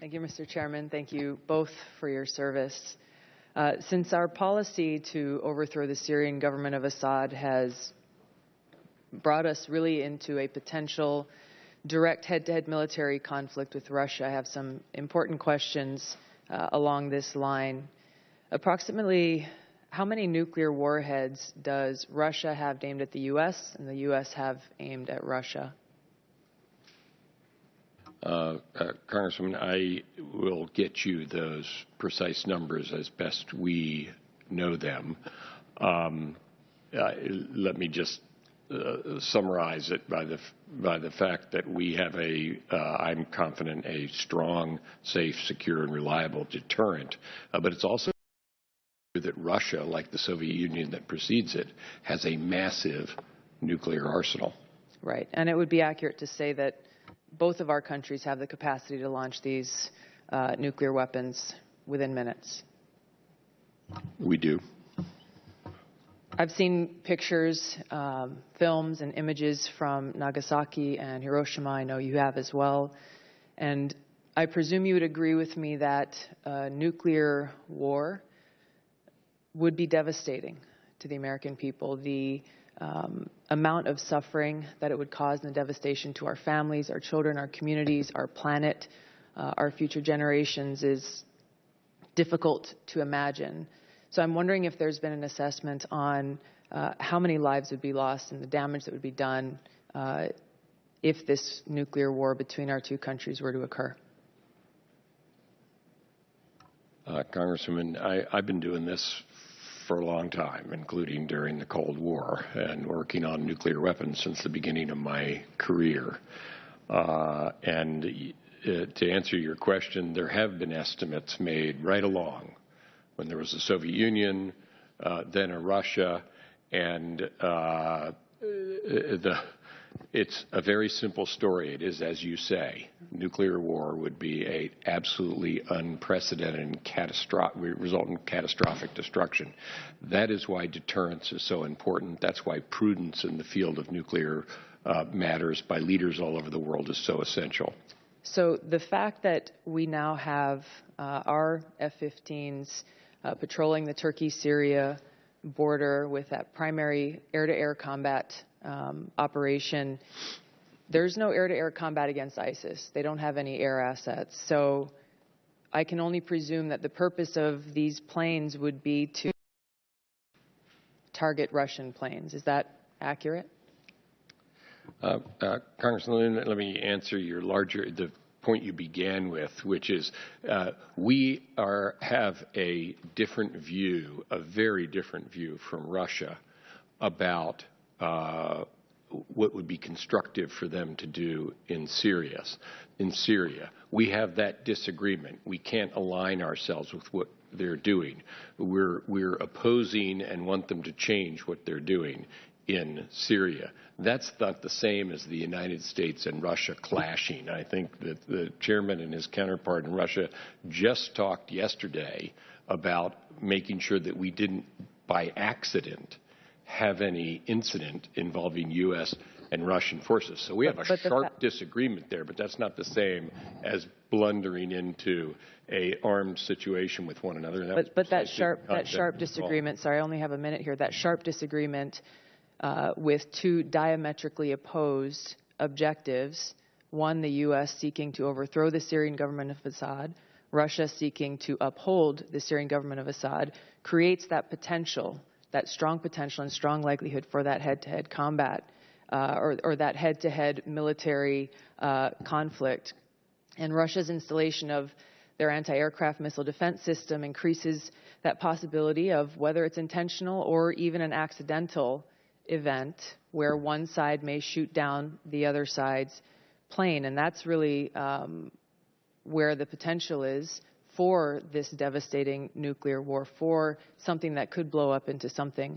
Thank you, Mr. Chairman. Thank you both for your service. Since our policy to overthrow the Syrian government of Assad has brought us really into a potential direct head-to-head military conflict with Russia, I have some important questions along this line. Approximately how many nuclear warheads does Russia have aimed at the U.S. and the U.S. have aimed at Russia? Congresswoman, I will get you those precise numbers as best we know them. Let me just summarize it by the fact that we have I'm confident, a strong, safe, secure, and reliable deterrent. But it's also that Russia, like the Soviet Union that precedes it, has a massive nuclear arsenal. Right, and it would be accurate to say that both of our countries have the capacity to launch these nuclear weapons within minutes. We do. I've seen pictures, films, and images from Nagasaki and Hiroshima. I know you have as well. And I presume you would agree with me that nuclear war would be devastating to the American people. The amount of suffering that it would cause and the devastation to our families, our children, our communities, our planet, our future generations is difficult to imagine. So I'm wondering if there's been an assessment on how many lives would be lost and the damage that would be done if this nuclear war between our two countries were to occur. Congresswoman, I've been doing this for a long time, including during the Cold War, and working on nuclear weapons since the beginning of my career. And to answer your question, there have been estimates made right along when there was the Soviet Union, then a Russia, and it's a very simple story. It is, as you say, nuclear war would be a absolutely unprecedented and result in catastrophic destruction. That is why deterrence is so important. That's why prudence in the field of nuclear matters by leaders all over the world is so essential. So the fact that we now have our F-15s patrolling the Turkey-Syria border with that primary air-to-air combat operation, there's no air-to-air combat against ISIS. They don't have any air assets. So I can only presume that the purpose of these planes would be to target Russian planes. Is that accurate? Congressman, let me answer the point you began with, which is we have a different view, a very different view from Russia about what would be constructive for them to do in Syria. We have that disagreement. We can't align ourselves with what they're doing. We're opposing and want them to change what they're doing in Syria. That's not the same as the United States and Russia clashing. I think that the chairman and his counterpart in Russia just talked yesterday about making sure that we didn't, by accident, have any incident involving U.S. and Russian forces. So we have a sharp disagreement there, but that's not the same as blundering into a armed situation with one another. But that sharp disagreement, sorry, I only have a minute here, that sharp disagreement with two diametrically opposed objectives, one, the U.S. seeking to overthrow the Syrian government of Assad, Russia seeking to uphold the Syrian government of Assad, creates that potential, that strong potential and strong likelihood for that head-to-head combat or that head-to-head military conflict. And Russia's installation of their anti-aircraft missile defense system increases that possibility of whether it's intentional or even an accidental event where one side may shoot down the other side's plane. And that's really where the potential is for this devastating nuclear war, for something that could blow up into something